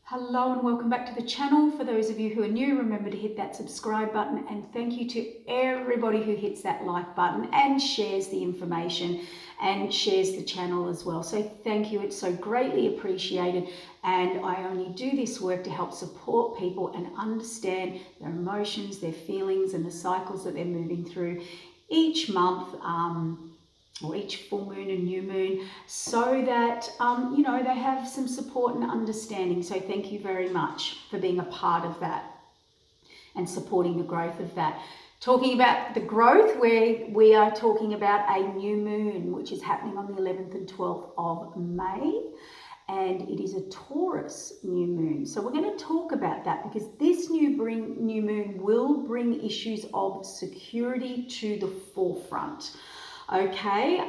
Hello and welcome back to the channel. For those of you who are new, remember to hit that subscribe button, and thank you to everybody who hits that like button and shares the information and shares the channel as well. So thank you, it's so greatly appreciated, and I only do this work to help support people and understand their emotions, their feelings and the cycles that they're moving through each month, or each full moon and new moon, so that they have some support and understanding. So thank you very much for being a part of that and supporting the growth of that. Talking about the growth, where we are talking about a new moon which is happening on the 11th and 12th of May, and it is a Taurus new moon. So we're going to talk about that because this new moon will bring issues of security to the forefront. Okay,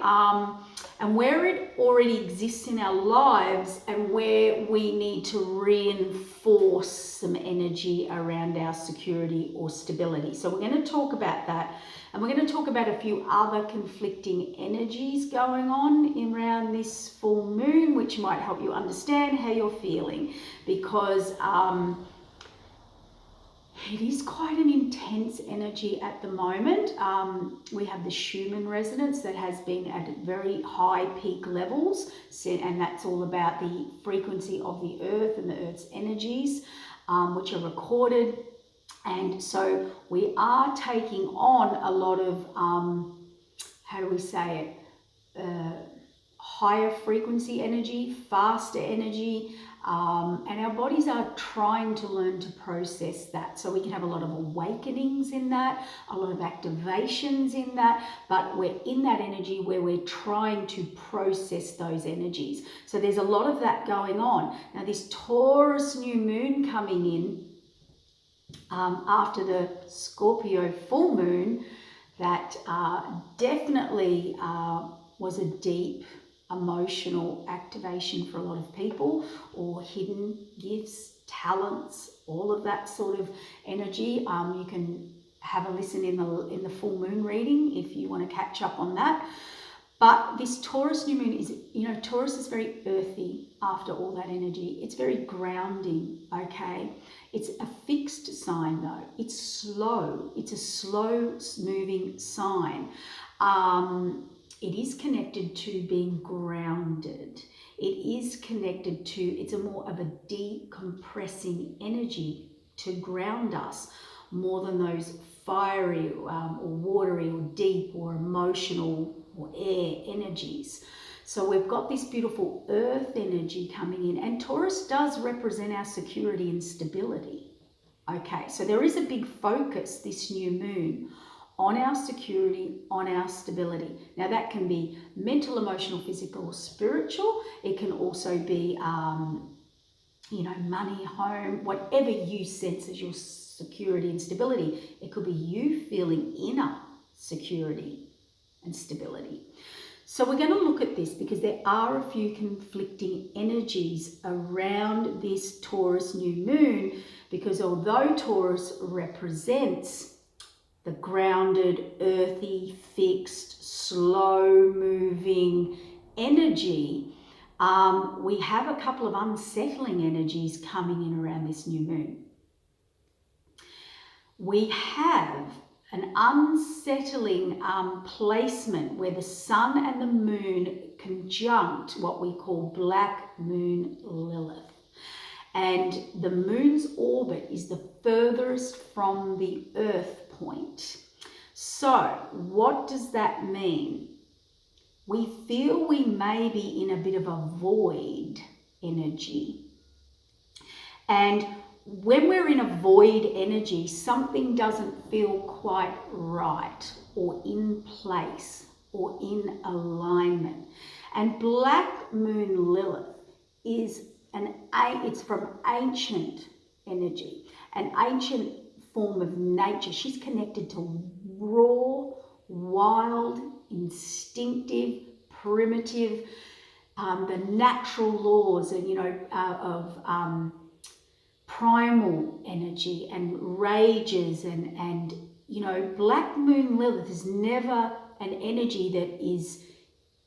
and where it already exists in our lives and where we need to reinforce some energy around our security or stability. So we're going to talk about that, and we're going to talk about a few other conflicting energies going on around this full moon, which might help you understand how you're feeling, because it is quite an intense energy at the moment. We have the Shaman resonance that has been at very high peak levels, and that's all about the frequency of the earth and the earth's energies, which are recorded. And so we are taking on a lot of, higher frequency energy, faster energy, and our bodies are trying to learn to process that. So we can have a lot of awakenings in that, a lot of activations in that, but we're in that energy where we're trying to process those energies. So there's a lot of that going on. Now this Taurus new moon coming in after the Scorpio full moon, that definitely was a deep emotional activation for a lot of people, or hidden gifts, talents, all of that sort of energy. You can have a listen in the full moon reading if you want to catch up on that. But this Taurus new moon is, Taurus is very earthy after all that energy. It's very grounding, okay? It's a fixed sign though. It's slow. It's a slow moving sign. It is connected to being grounded. It is connected to, it's a more of a decompressing energy to ground us more than those fiery or watery or deep or emotional or air energies. So we've got this beautiful earth energy coming in, and Taurus does represent our security and stability. Okay, so there is a big focus this new moon on our security, on our stability. Now that can be mental, emotional, physical, or spiritual. It can also be, money, home, whatever you sense as your security and stability. It could be you feeling inner security and stability. So we're going to look at this because there are a few conflicting energies around this Taurus new moon, because although Taurus represents the grounded, earthy, fixed, slow-moving energy, we have a couple of unsettling energies coming in around this new moon. We have an unsettling placement where the sun and the moon conjunct what we call black moon Lilith. And the moon's orbit is the furthest from the earth point. So what does that mean? We feel we may be in a bit of a void energy. And when we're in a void energy, something doesn't feel quite right or in place or in alignment. And black moon Lilith is it's from ancient energy, an ancient form of nature. She's connected to raw, wild, instinctive, primitive, the natural laws and of primal energy and rages and black moon Lilith is never an energy that is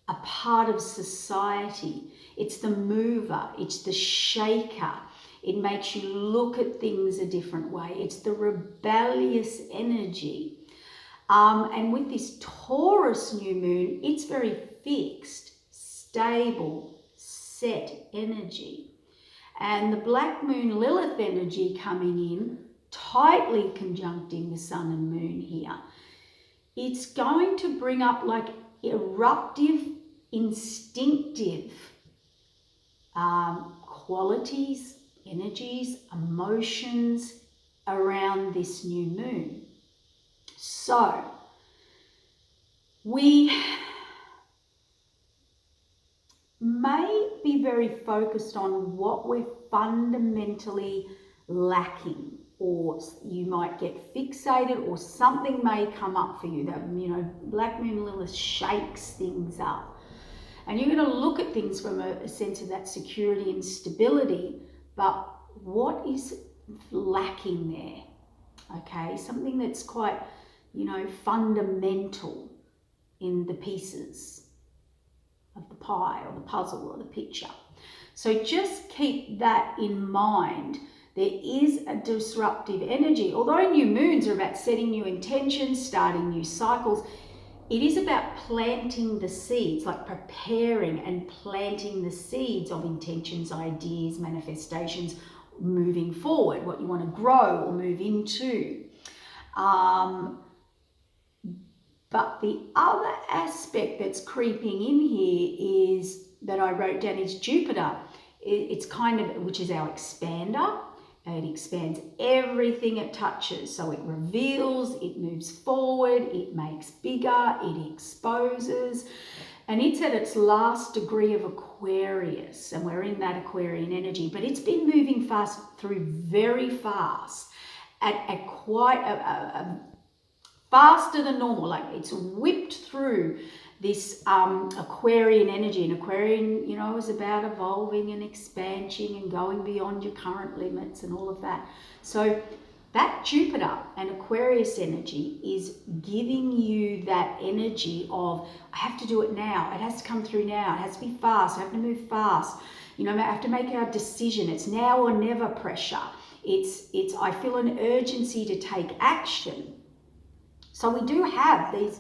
a part of society. It's the mover, it's the shaker, It makes you look at things a different way. It's the rebellious energy. And with this Taurus new moon, it's very fixed, stable, set energy. And the black moon Lilith energy coming in, tightly conjuncting the sun and moon here, it's going to bring up like eruptive, instinctive qualities, energies, emotions around this new moon. So we may be very focused on what we're fundamentally lacking, or you might get fixated, or something may come up for you that, Black Moon Lilith shakes things up. And you're going to look at things from a sense of that security and stability, but what is lacking there? Okay, something that's quite, fundamental in the pieces of the pie or the puzzle or the picture. So just keep that in mind. There is a disruptive energy. Although new moons are about setting new intentions, starting new cycles, it is about planting the seeds, like preparing and planting the seeds of intentions, ideas, manifestations, moving forward, what you want to grow or move into. But the other aspect that's creeping in here is that I wrote down is Jupiter. It's kind of, which is our expander. It expands everything it touches. So it reveals, it moves forward, it makes bigger, it exposes. And it's at its last degree of Aquarius. And we're in that Aquarian energy. But it's been moving fast through very fast at quite a faster than normal. Like it's whipped through this Aquarian energy. And Aquarian, is about evolving and expansion and going beyond your current limits and all of that. So that Jupiter and Aquarius energy is giving you that energy of, I have to do it now. It has to come through now. It has to be fast. I have to move fast. I have to make a decision. It's now or never pressure. It's I feel an urgency to take action. So we do have these,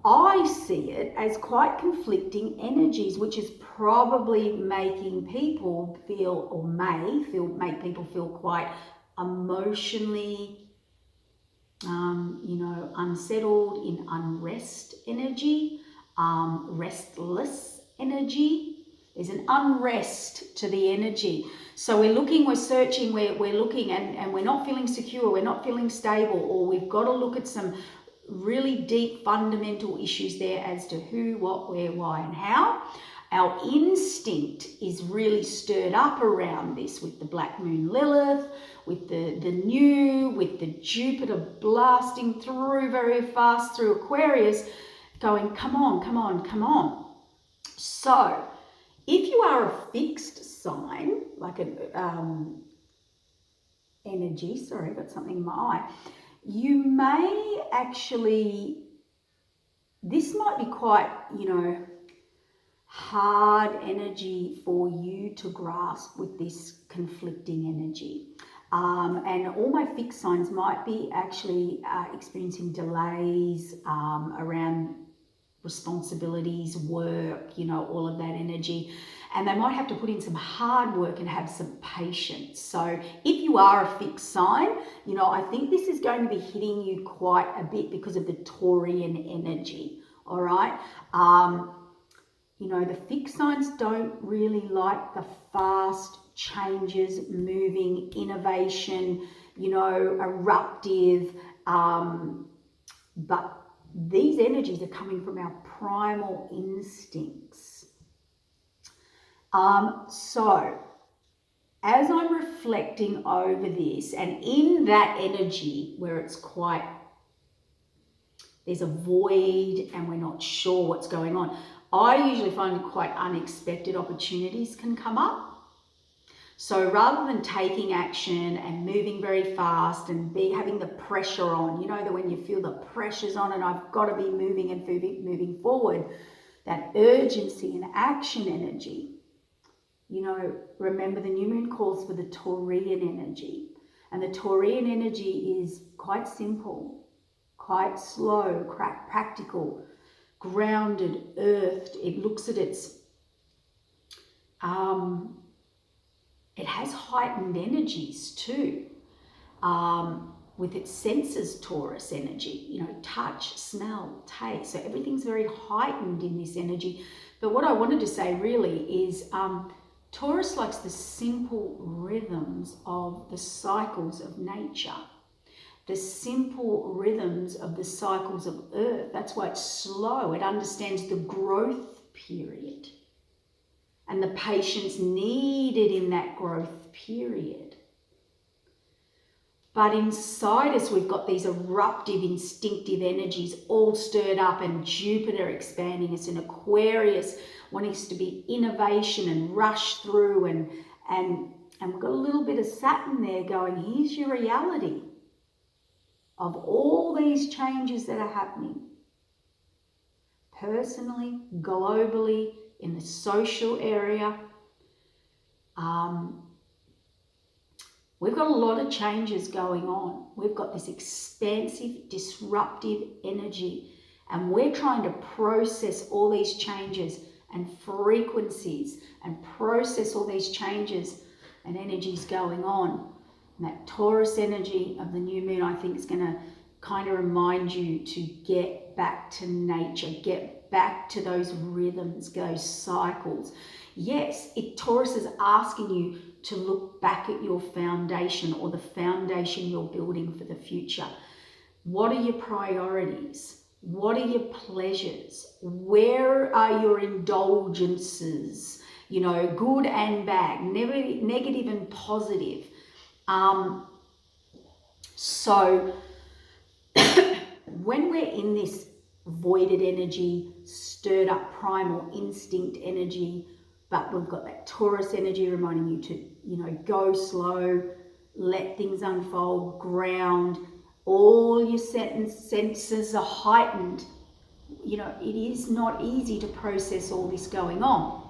I see it as quite conflicting energies, which is probably making people feel, or make people feel quite emotionally, unsettled, in unrest energy, restless energy. There's an unrest to the energy. So we're looking, we're searching, we're looking and we're not feeling secure, we're not feeling stable, or we've got to look at some really deep fundamental issues there as to who, what, where, why, and how. Our instinct is really stirred up around this with the Black Moon Lilith, with with the Jupiter blasting through very fast through Aquarius, going, come on, come on, come on. So if you are a fixed sign, like an energy, sorry, I've got something in my eye, you may actually, this might be quite, hard energy for you to grasp with this conflicting energy. And all my fixed signs might be actually experiencing delays around responsibilities, work, all of that energy. And they might have to put in some hard work and have some patience. So if you are a fixed sign, I think this is going to be hitting you quite a bit because of the Taurian energy, all right? The fixed signs don't really like the fast changes, moving, innovation, eruptive, but these energies are coming from our primal instincts. So as I'm reflecting over this, and in that energy where it's quite, there's a void and we're not sure what's going on, I usually find quite unexpected opportunities can come up. So rather than taking action and moving very fast and having the pressure on, that when you feel the pressure's on and I've got to be moving and moving forward, that urgency and action energy, You know, remember the new moon calls for the Taurian energy. And the Taurian energy is quite simple, quite slow, practical, grounded, earthed. It looks at its, it has heightened energies too, with its senses, Taurus energy, you know, touch, smell, taste. So everything's very heightened in this energy. But what I wanted to say really is Taurus likes the simple rhythms of the cycles of nature, the simple rhythms of the cycles of earth. That's why it's slow. It understands the growth period and the patience needed in that growth period. But inside us, we've got these eruptive, instinctive energies all stirred up, and Jupiter expanding us, in Aquarius wanting us to be innovation and rush through, and we've got a little bit of Saturn there going, here's your reality of all these changes that are happening. Personally, globally, in the social area, we've got a lot of changes going on. We've got this expansive, disruptive energy, and we're trying to process all these changes and frequencies and process all these changes and energies going on. And that Taurus energy of the new moon, I think, is going to kind of remind you to get back to nature, get back to those rhythms, those cycles. Yes, Taurus is asking you to look back at your foundation, or the foundation you're building for the future. What are your priorities? What are your pleasures? Where are your indulgences? You know, good and bad, negative and positive. So when we're in this voided energy, stirred up primal instinct energy, but we've got that Taurus energy reminding you to, you know, go slow, let things unfold, ground, all your senses are heightened. You know, it is not easy to process all this going on.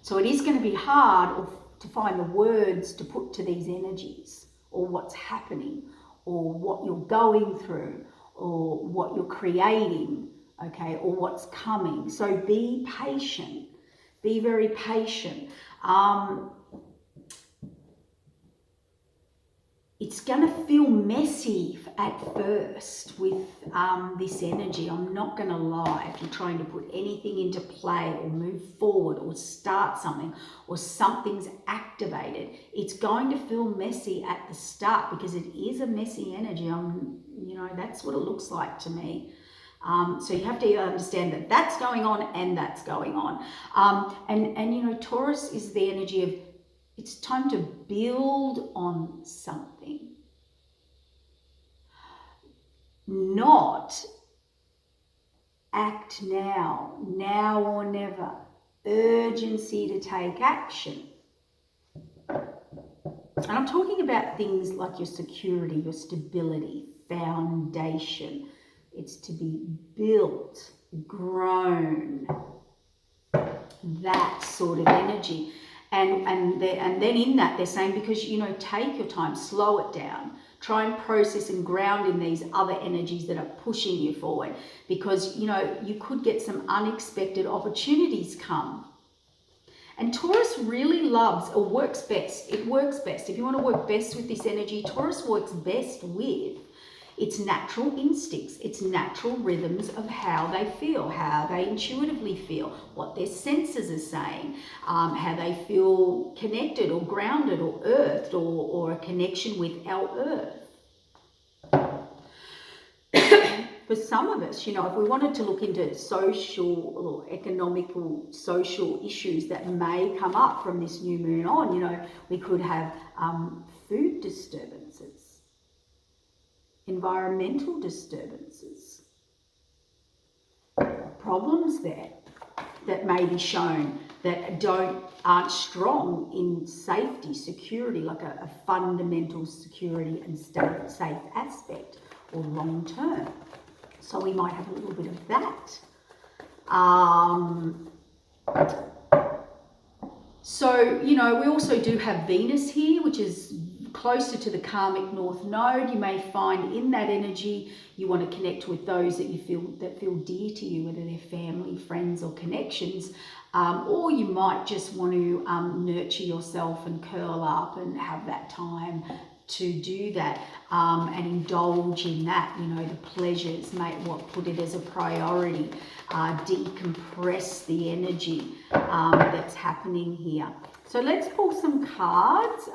So it is going to be hard to find the words to put to these energies, or what's happening, or what you're going through, or what you're creating, okay, or what's coming. So be patient. Be very patient. It's going to feel messy at first with this energy. I'm not going to lie. If you're trying to put anything into play or move forward or start something, or something's activated, it's going to feel messy at the start, because it is a messy energy. You know, that's what it looks like to me. So you have to understand that that's going on and that's going on. And you know, Taurus is the energy of, it's time to build on something. Not act now or never. Urgency to take action. And I'm talking about things like your security, your stability, foundation. It's to be built, grown, that sort of energy. And then in that, they're saying, because, you know, take your time, slow it down, try and process and ground in these other energies that are pushing you forward, because, you know, you could get some unexpected opportunities come. And Taurus really loves, or works best, it works best. If you want to work best with this energy, Taurus works best with its natural instincts, its natural rhythms of how they feel, how they intuitively feel, what their senses are saying, how they feel connected or grounded or earthed, or a connection with our earth. For some of us, you know, if we wanted to look into social or economical social issues that may come up from this new moon on, you know, we could have food disturbances, environmental disturbances, problems there that may be shown that aren't strong in safety, security, like a fundamental security and safe aspect, or long term. So we might have a little bit of that. So, you know, we also do have Venus here, which is closer to the karmic north node. You may find in that energy you want to connect with those that you feel dear to you, whether they're family, friends, or connections, or you might just want to nurture yourself and curl up and have that time to do that, and indulge in that, you know, the pleasures, put it as a priority, decompress the energy that's happening here. So let's pull some cards.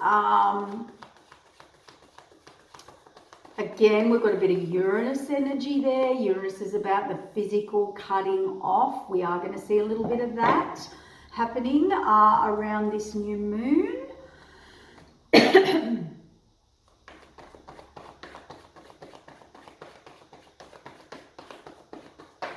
Again, we've got a bit of Uranus energy there. Uranus is about the physical cutting off. We are going to see a little bit of that happening around this new moon.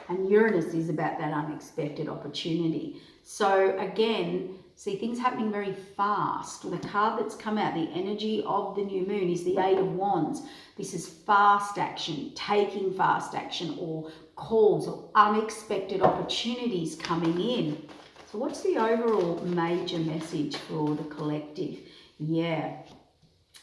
And Uranus is about that unexpected opportunity. So again, see things happening very fast. The card that's come out, the energy of the new moon, is the Eight of Wands. This is fast action, taking fast action, or calls or unexpected opportunities coming in. So what's the overall major message for the collective? Yeah,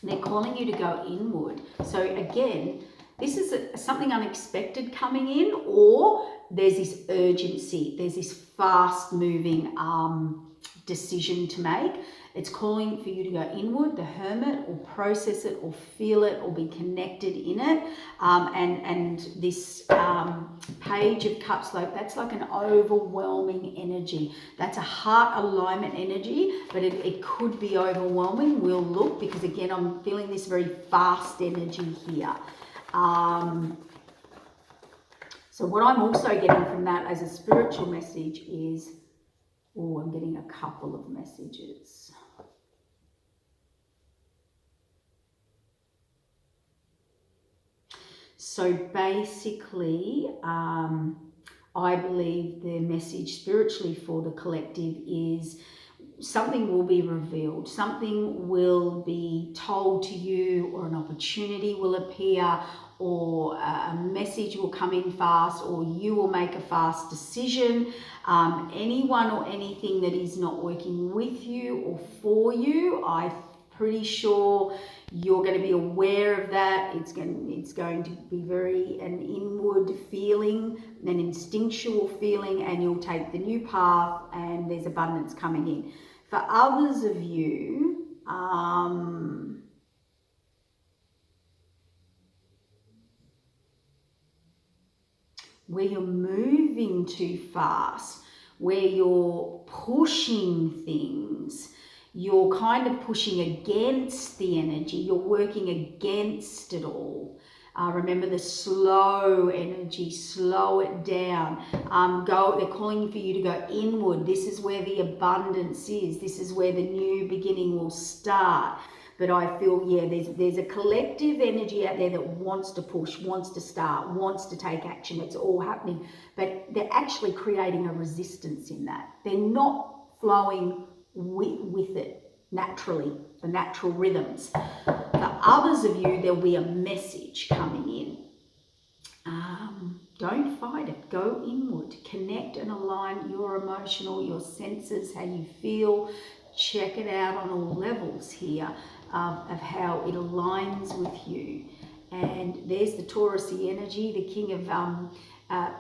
they're calling you to go inward. So again, this is something unexpected coming in, or there's this urgency, there's this fast moving decision to make. It's calling for you to go inward, the Hermit, or process it, or feel it, or be connected in it. And this Page of Cups, that's like an overwhelming energy. That's a heart alignment energy, but it could be overwhelming. We'll look, because again, I'm feeling this very fast energy here. So what I'm also getting from that as a spiritual message is, I'm getting a couple of messages. So basically, I believe the message spiritually for the collective is something will be revealed, something will be told to you, or an opportunity will appear, or a message will come in fast, or you will make a fast decision. Anyone or anything that is not working with you or for you, I'm pretty sure you're going to be aware of that. It's going to be very an inward feeling, an instinctual feeling, and you'll take the new path, and there's abundance coming in. For others of you, where you're moving too fast, where you're pushing things, you're kind of pushing against the energy, you're working against it all. Remember the slow energy, slow it down. They're calling for you to go inward. This is where the abundance is. This is where the new beginning will start. But I feel, there's a collective energy out there that wants to push, wants to start, wants to take action. It's all happening. But they're actually creating a resistance in that. They're not flowing with it naturally, the natural rhythms. For others of you, there'll be a message coming in. Don't fight it. Go inward. Connect and align your emotional, your senses, how you feel. Check it out on all levels here of how it aligns with you. And there's the Taurus-y energy, the King of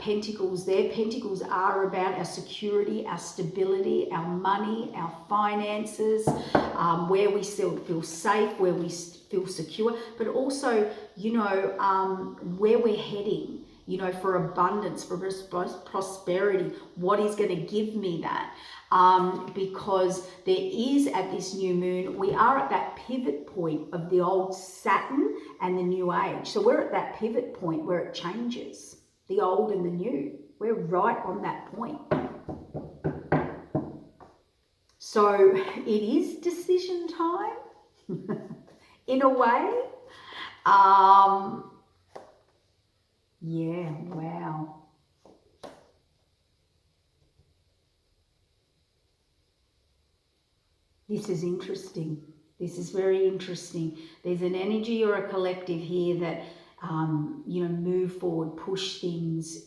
Pentacles there. Pentacles are about our security, our stability, our money, our finances, where we still feel safe, where we feel secure, but also, where we're heading, for abundance, for prosperity. What is going to give me that? Because there is, at this new moon, we are at that pivot point of the old Saturn and the new age. So we're at that pivot point where it changes, the old and the new. We're right on that point. So it is decision time in a way. Yeah, wow. This is interesting. This is very interesting. There's an energy or a collective here that, move forward, push things,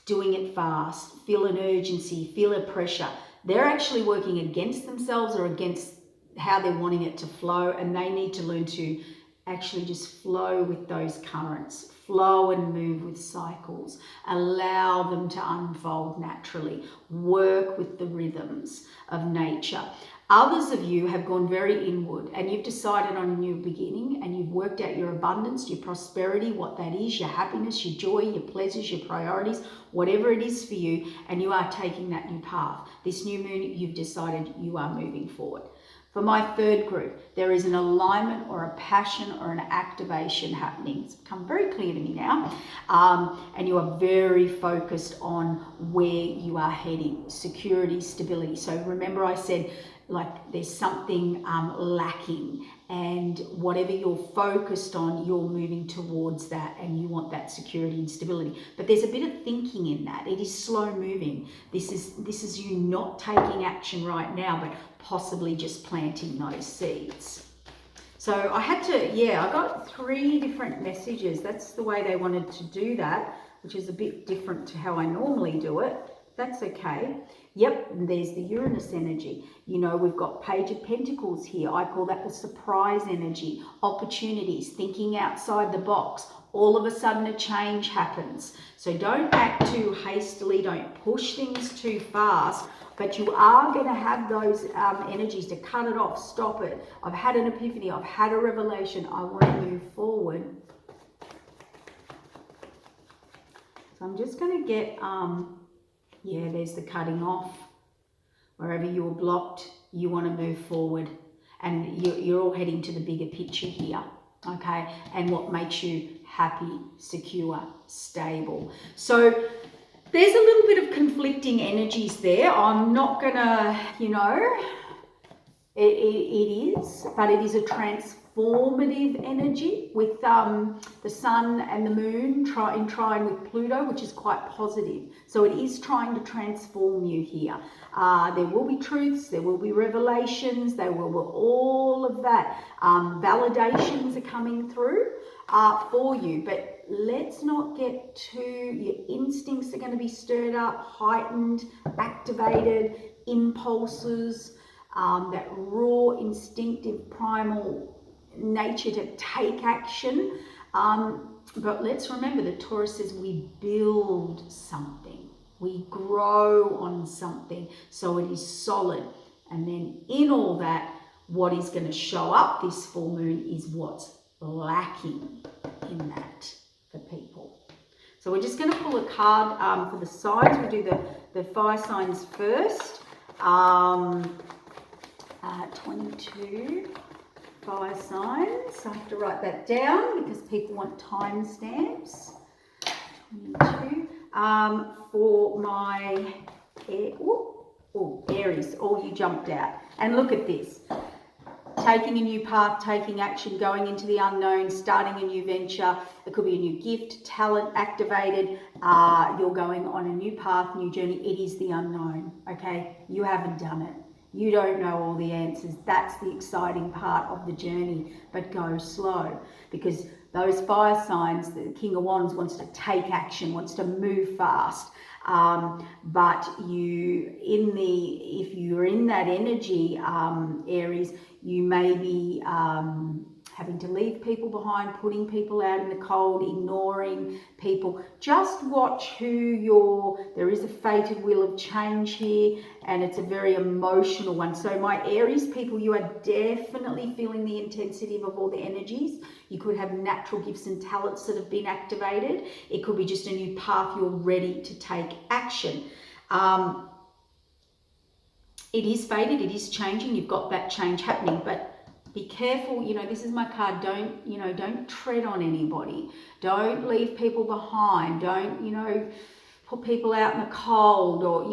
doing it fast, feel an urgency, feel a pressure. they're actually working against themselves or against how they're wanting it to flow, and they need to learn to actually just flow with those currents, flow and move with cycles, allow them to unfold naturally, work with the rhythms of nature. Others of you have gone very inward and you've decided on a new beginning, and you've worked out your abundance, your prosperity, what that is, your happiness, your joy, your pleasures, your priorities, whatever it is for you, and you are taking that new path. This new moon, you've decided you are moving forward. For my third group, there is an alignment or a passion or an activation happening. It's become very clear to me now. And you are very focused on where you are heading, security, stability. So remember I said, like, there's something lacking, and whatever you're focused on, you're moving towards that, and you want that security and stability. But there's a bit of thinking in that. It is slow moving. This is you not taking action right now, but possibly just planting those seeds. So I had to, I got 3 different messages. That's the way they wanted to do that, which is a bit different to how I normally do it. That's okay. Yep, and there's the Uranus energy. You know, we've got Page of Pentacles here. I call that the surprise energy, opportunities, thinking outside the box. All of a sudden a change happens. So don't act too hastily, don't push things too fast, but you are going to have those energies to cut it off, stop it. I've had an epiphany, I've had a revelation, I want to move forward. So I'm just going to get... there's the cutting off. Wherever you were blocked, you want to move forward. And you're all heading to the bigger picture here, okay? And what makes you happy, secure, stable. So there's a little bit of conflicting energies there. I'm not going to, it is, but it is a transformative energy with the sun and the moon in trine with Pluto, which is quite positive. So it is trying to transform you here. There will be truths, there will be revelations, there will all of that. Validations are coming through for you, but let's not get your instincts are going to be stirred up, heightened, activated, impulses, that raw, instinctive, primal nature to take action. But let's remember that Taurus says we build something, we grow on something, so it is solid. And then in all that, what is going to show up this full moon is what's lacking in that for people. So we're just going to pull a card for the signs. We'll do the fire signs first. 22 fire signs. I have to write that down because people want timestamps. 22. For my Aries, you jumped out. And look at this. Taking a new path, taking action, going into the unknown, starting a new venture. It could be a new gift, talent activated. You're going on a new path, new journey. It is the unknown, okay? You haven't done it. You don't know all the answers. That's the exciting part of the journey, but go slow, because those fire signs, the King of Wands wants to take action, wants to move fast. But if you're in that energy, Aries, you may be having to leave people behind, putting people out in the cold, ignoring people. Just watch there is a fated wheel of change here, and it's a very emotional one. So my Aries people, you are definitely feeling the intensity of all the energies. You could have natural gifts and talents that have been activated. It could be just a new path you're ready to take action. It is fated, it is changing. You've got that change happening, but be careful. This is my card. Don't tread on anybody. Don't leave people behind. Don't, put people out in the cold, or,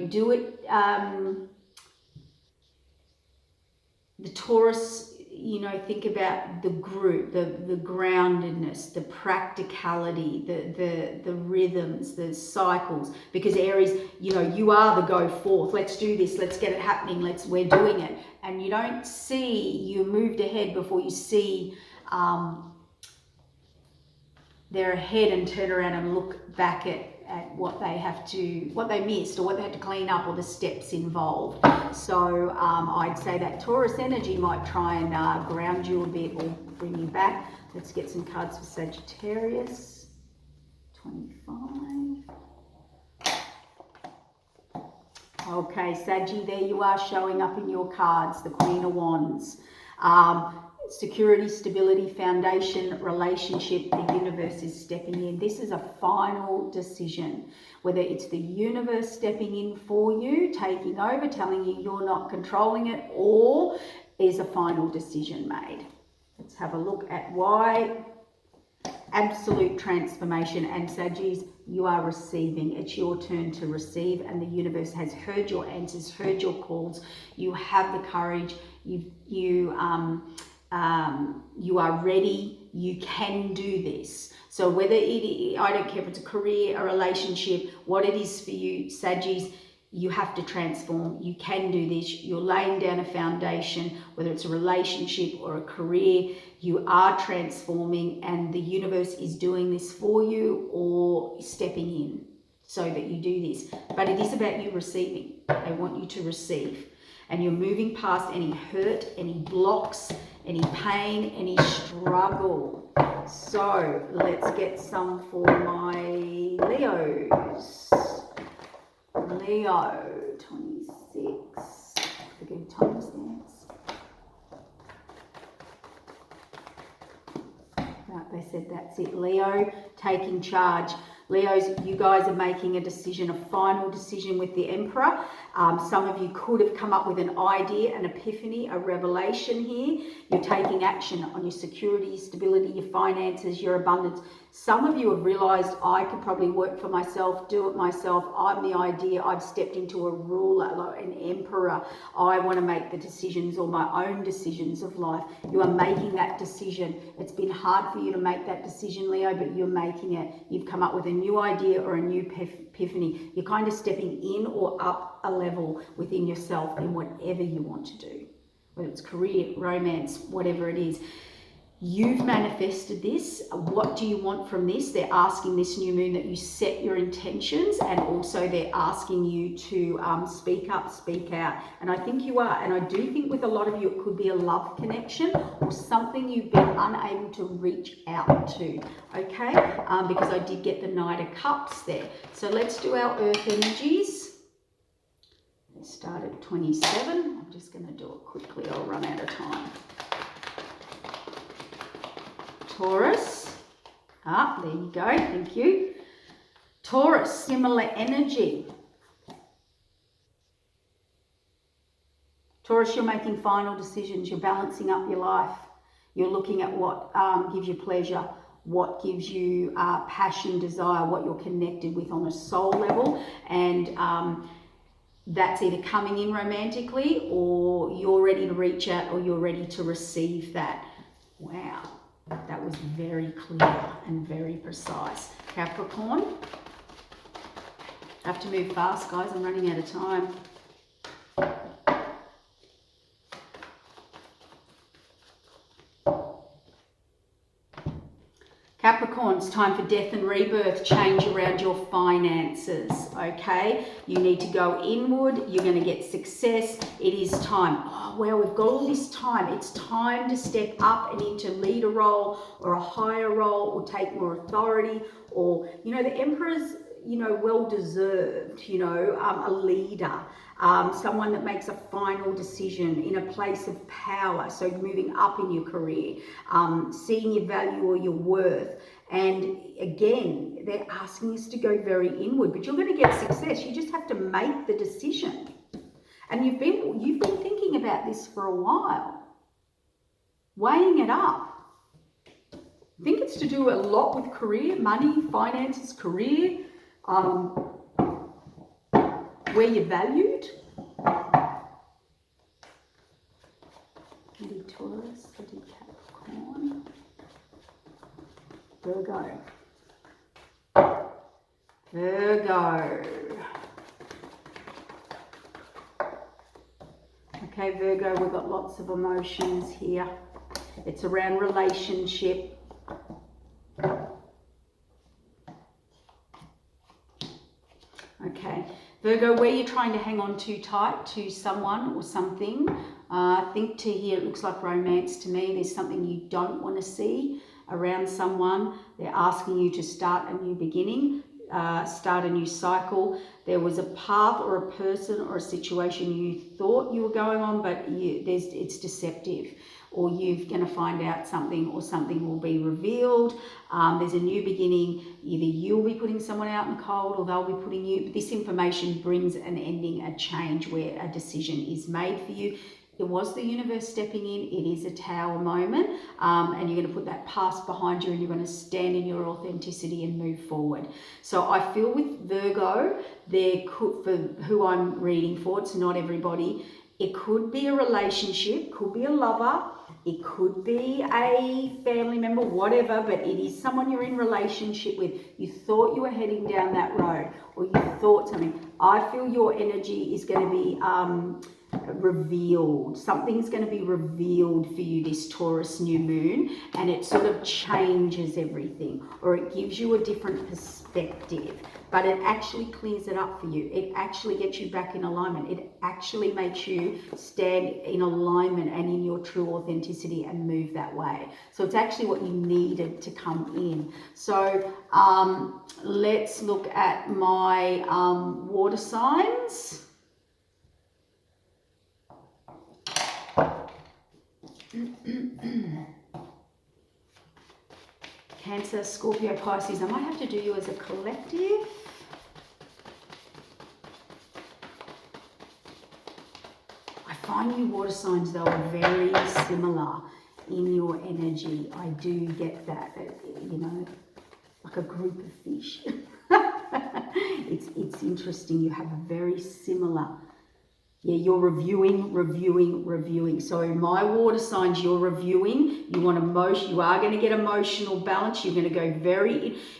do it. The Taurus, think about the group, the groundedness, the practicality, the rhythms, the cycles, because Aries, you are the go forth. Let's do this. Let's get it happening. We're doing it. And you don't see, you moved ahead before you see they're ahead and turn around and look back at at what they missed, or what they had to clean up, or the steps involved. So I'd say that Taurus energy might try and ground you a bit or bring you back. Let's get some cards for Sagittarius. 25. Okay, Saggy, there you are showing up in your cards, the Queen of Wands. Security, stability, foundation, relationship, the universe is stepping in. This is a final decision, whether it's the universe stepping in for you, taking over, telling you you're not controlling it, or is a final decision made. Let's have a look at why. Absolute transformation. And Saggies, you are receiving. It's your turn to receive, and the universe has heard your answers, heard your calls. You have the courage. You are ready. You can do this. So whether I don't care if it's a career, a relationship, what it is for you, Saggies, you have to transform. You can do this. You're laying down a foundation, whether it's a relationship or a career. You are transforming, and the universe is doing this for you or stepping in so that you do this. But it is about you receiving. They want you to receive. And you're moving past any hurt, any blocks, any pain, any struggle. So let's get some for my Leos. Leo, 26. Forget timestamps. Right, they said that's it. Leo, taking charge. Leos, you guys are making a decision, a final decision with the Emperor. Some of you could have come up with an idea, an epiphany, a revelation here. You're taking action on your security, stability, your finances, your abundance. Some of you have realized I could probably work for myself, do it myself. I'm the idea. I've stepped into a ruler, an emperor. I want to make the decisions, or my own decisions of life. You are making that decision. It's been hard for you to make that decision, Leo, but you're making it. You've come up with a new idea or a new epiphany. You're kind of stepping in or up a level within yourself in whatever you want to do, whether it's career, romance, whatever it is. You've manifested this. What do you want from this? They're asking this new moon that you set your intentions, and also they're asking you to speak up, speak out. And I think you are. And I do think with a lot of you, it could be a love connection or something you've been unable to reach out to. Okay? Because I did get the Knight of Cups there. So let's do our Earth energies. Let's start at 27. I'm just going to do it quickly. I'll run out of time. Taurus, there you go, thank you. Taurus, similar energy. Taurus, you're making final decisions, you're balancing up your life. You're looking at what gives you pleasure, what gives you passion, desire, what you're connected with on a soul level. And that's either coming in romantically, or you're ready to reach out, or you're ready to receive that. Wow. That was very clear and very precise. Capricorn. I have to move fast, guys. I'm running out of time. Capricorn, it's time for death and rebirth, change around your finances, okay? You need to go inward. You're going to get success. It is time. Oh, well, we've got all this time. It's time to step up and into leader role or a higher role, or take more authority, or, you know, the Emperor's, you know, well-deserved, you know, a leader. Someone that makes a final decision in a place of power, so moving up in your career, seeing your value or your worth. And again, they're asking us to go very inward, but you're going to get success. You just have to make the decision. And you've been thinking about this for a while, weighing it up. I think it's to do a lot with career, money, finances, career, where you're valued. 30 Taurus, 30 Capricorn, Virgo. Okay, Virgo, we've got lots of emotions here. It's around relationship. Virgo, where you're trying to hang on too tight to someone or something, think to here, it looks like romance to me. There's something you don't want to see around someone. They're asking you to start a new beginning, start a new cycle. There was a path or a person or a situation you thought you were going on, but it's deceptive. Or you're going to find out something, or something will be revealed. There's a new beginning. Either you'll be putting someone out in the cold, or they'll be putting you. This information brings an ending, a change where a decision is made for you. It was the universe stepping in. It is a tower moment, and you're going to put that past behind you, and you're going to stand in your authenticity and move forward. So I feel with Virgo, there could, for who I'm reading for, it's not everybody. It could be a relationship, could be a lover, it could be a family member, whatever, but it is someone you're in relationship with. You thought you were heading down that road, or you thought something. I feel your energy is going to be revealed. Something's going to be revealed for you this Taurus new moon, and it sort of changes everything, or it gives you a different perspective, but it actually clears it up for you. It actually gets you back in alignment. It actually makes you stand in alignment and in your true authenticity and move that way. So it's actually what you needed to come in. So let's look at my water signs. Cancer, Scorpio, Pisces. I might have to do you as a collective. I find you water signs, though, are very similar in your energy. I do get that, you know, like a group of fish. It's interesting. You have a very similar. Yeah, you're reviewing. So my water signs, you're reviewing. You want emotion. You are going to get emotional balance. You're going to go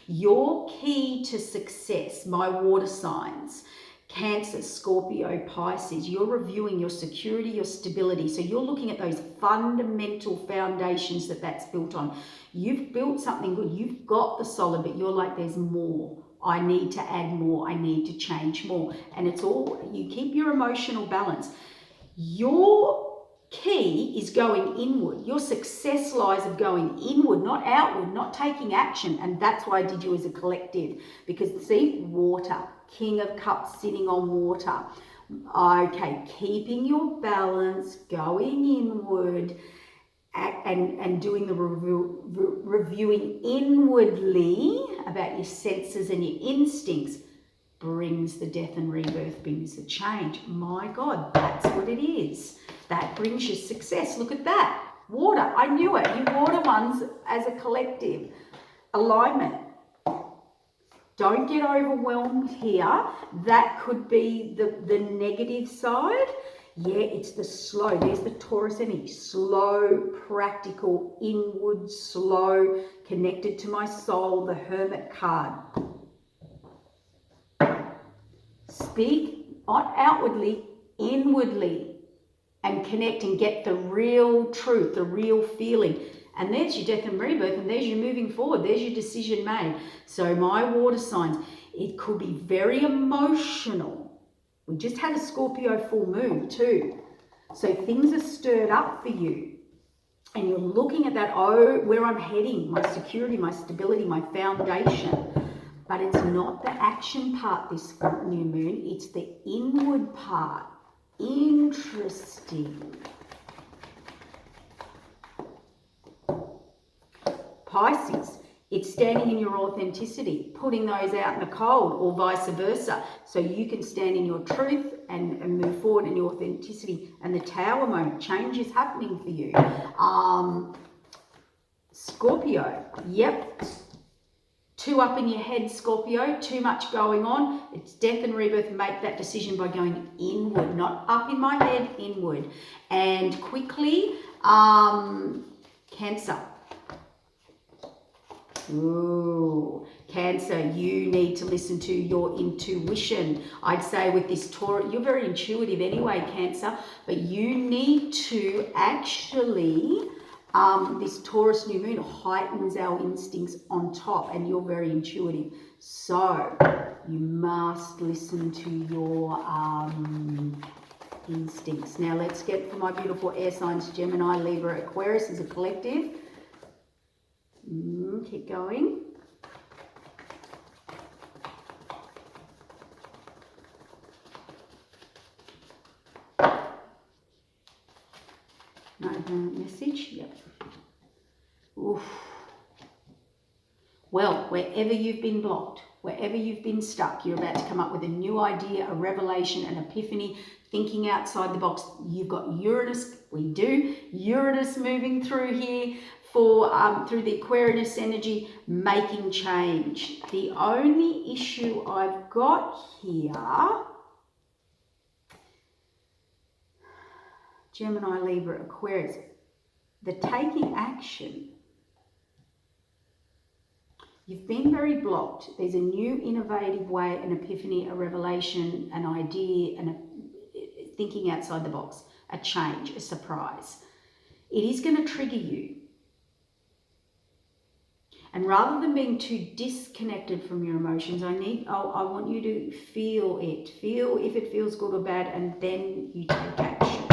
your key to success, my water signs, Cancer, Scorpio, Pisces, you're reviewing your security, your stability. So you're looking at those fundamental foundations that's built on. You've built something good. You've got the solid, but you're like, there's more. I need to add more. I need to change more. And it's all, you keep your emotional balance. Your key is going inward. Your success lies of going inward, not outward, not taking action. And that's why I did you as a collective. Because see, water, King of Cups sitting on water. Okay, keeping your balance, going inward, and doing the reviewing inwardly about your senses and your instincts brings the death and rebirth, brings the change. My God, that's what it is. That brings you success. Look at that. Water. I knew it. You water ones as a collective. Alignment. Don't get overwhelmed here. That could be the negative side. Yeah, it's the slow. There's the Taurus energy. Slow, practical, inward, slow, connected to my soul, the Hermit card. Speak not outwardly, inwardly, and connect and get the real truth, the real feeling. And there's your death and rebirth, and there's your moving forward. There's your decision made. So my water signs, it could be very emotional. We just had a Scorpio full moon too. So things are stirred up for you. And you're looking at that, oh, where I'm heading, my security, my stability, my foundation. But it's not the action part this new moon. It's the inward part. Interesting. Pisces, it's standing in your authenticity, putting those out in the cold, or vice versa. So you can stand in your truth and move forward in your authenticity. And the Tower moment, change is happening for you. Scorpio, yep. Too up in your head, Scorpio, too much going on. It's death and rebirth. Make that decision by going inward, not up in my head, inward. And quickly, Cancer. Ooh, Cancer, you need to listen to your intuition. I'd say with this Taurus, you're very intuitive anyway, Cancer, but you need to actually this Taurus new moon heightens our instincts on top, and you're very intuitive. So you must listen to your instincts. Now let's get for my beautiful air signs, Gemini, Libra, Aquarius as a collective. Keep going. Message, yep. Oof. Well, wherever you've been blocked, wherever you've been stuck, you're about to come up with a new idea, a revelation, an epiphany, thinking outside the box. You've got Uranus, Uranus moving through here for through the Aquarius energy, making change. The only issue I've got here, Gemini, Libra, Aquarius, the taking action. You've been very blocked. There's a new innovative way, an epiphany, a revelation, an idea, and thinking outside the box, a change, a surprise. It is going to trigger you. And rather than being too disconnected from your emotions, I want you to feel it. Feel if it feels good or bad, and then you take action.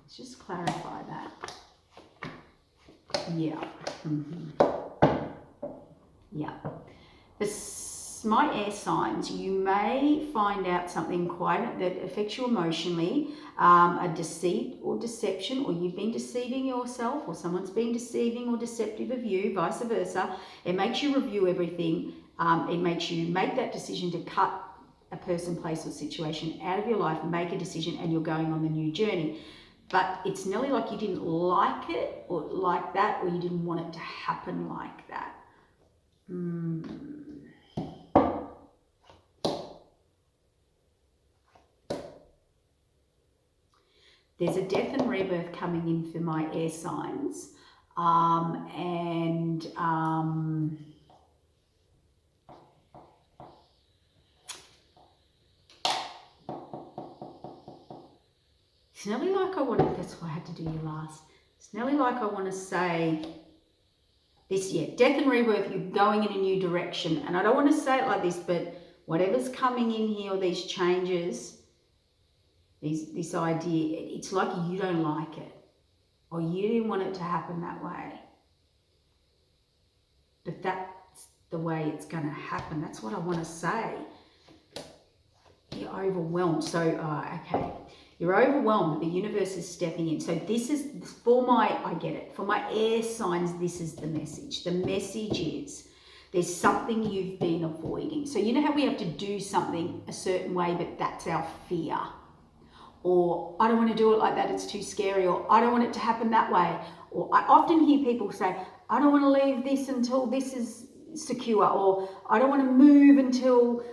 Let's just clarify that. Yeah. Yeah. My air signs, you may find out something that affects you emotionally, a deceit or deception, or you've been deceiving yourself, or someone's been deceiving or deceptive of you, vice versa. It makes you review everything. It makes you make that decision to cut a person, place, or situation out of your life, make a decision, and you're going on the new journey. But it's nearly like you didn't like it or like that, or you didn't want it to happen like that. There's a death and rebirth coming in for my air signs. It's nearly like that's why I had to do you last. It's nearly like I want to say this, death and rebirth, you're going in a new direction. And I don't want to say it like this, but whatever's coming in here, or these changes, this idea, it's like you don't like it, or you didn't want it to happen that way. But that's the way it's going to happen. That's what I want to say. You're overwhelmed. So, okay. You're overwhelmed, but the universe is stepping in. So this is, I get it. For my air signs, this is the message. The message is, there's something you've been avoiding. So you know how we have to do something a certain way, but that's our fear. Or I don't want to do it like that, it's too scary. Or I don't want it to happen that way. Or I often hear people say, I don't want to leave this until this is secure. Or I don't want to move until,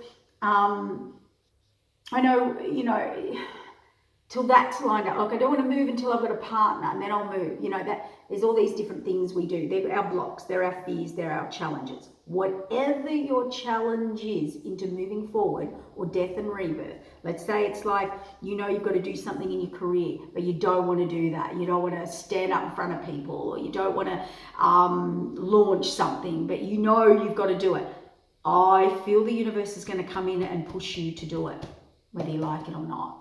till that's lined up. Like I don't want to move until I've got a partner, and then I'll move. That there's all these different things we do. They're our blocks, they're our fears, they're our challenges. Whatever your challenge is into moving forward, or death and rebirth. Let's say it's like, you've got to do something in your career, but you don't want to do that. You don't want to stand up in front of people, or you don't want to launch something, but you've got to do it. I feel the universe is going to come in and push you to do it, whether you like it or not.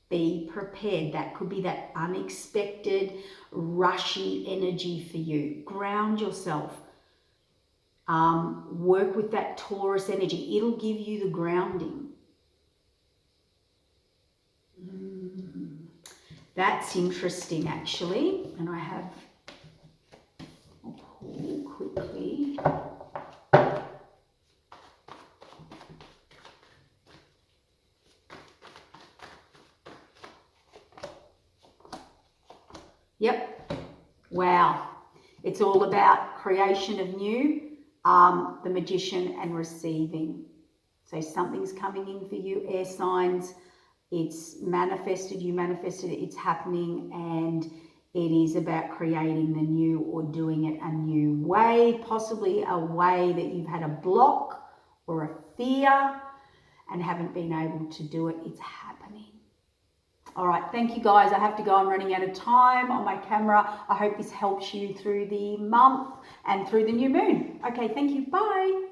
Be prepared. That could be that unexpected, rushy energy for you. Ground yourself. Work with that Taurus energy. It'll give you the grounding. That's interesting, actually. And I'll pull quickly. Yep. Wow. It's all about creation of new, the magician, and receiving. So something's coming in for you, air signs. It's manifested, you manifested it, it's happening, and it is about creating the new, or doing it a new way, possibly a way that you've had a block or a fear and haven't been able to do it. It's happening. All right, thank you guys. I have to go. I'm running out of time on my camera. I hope this helps you through the month and through the new moon. Okay, thank you. Bye.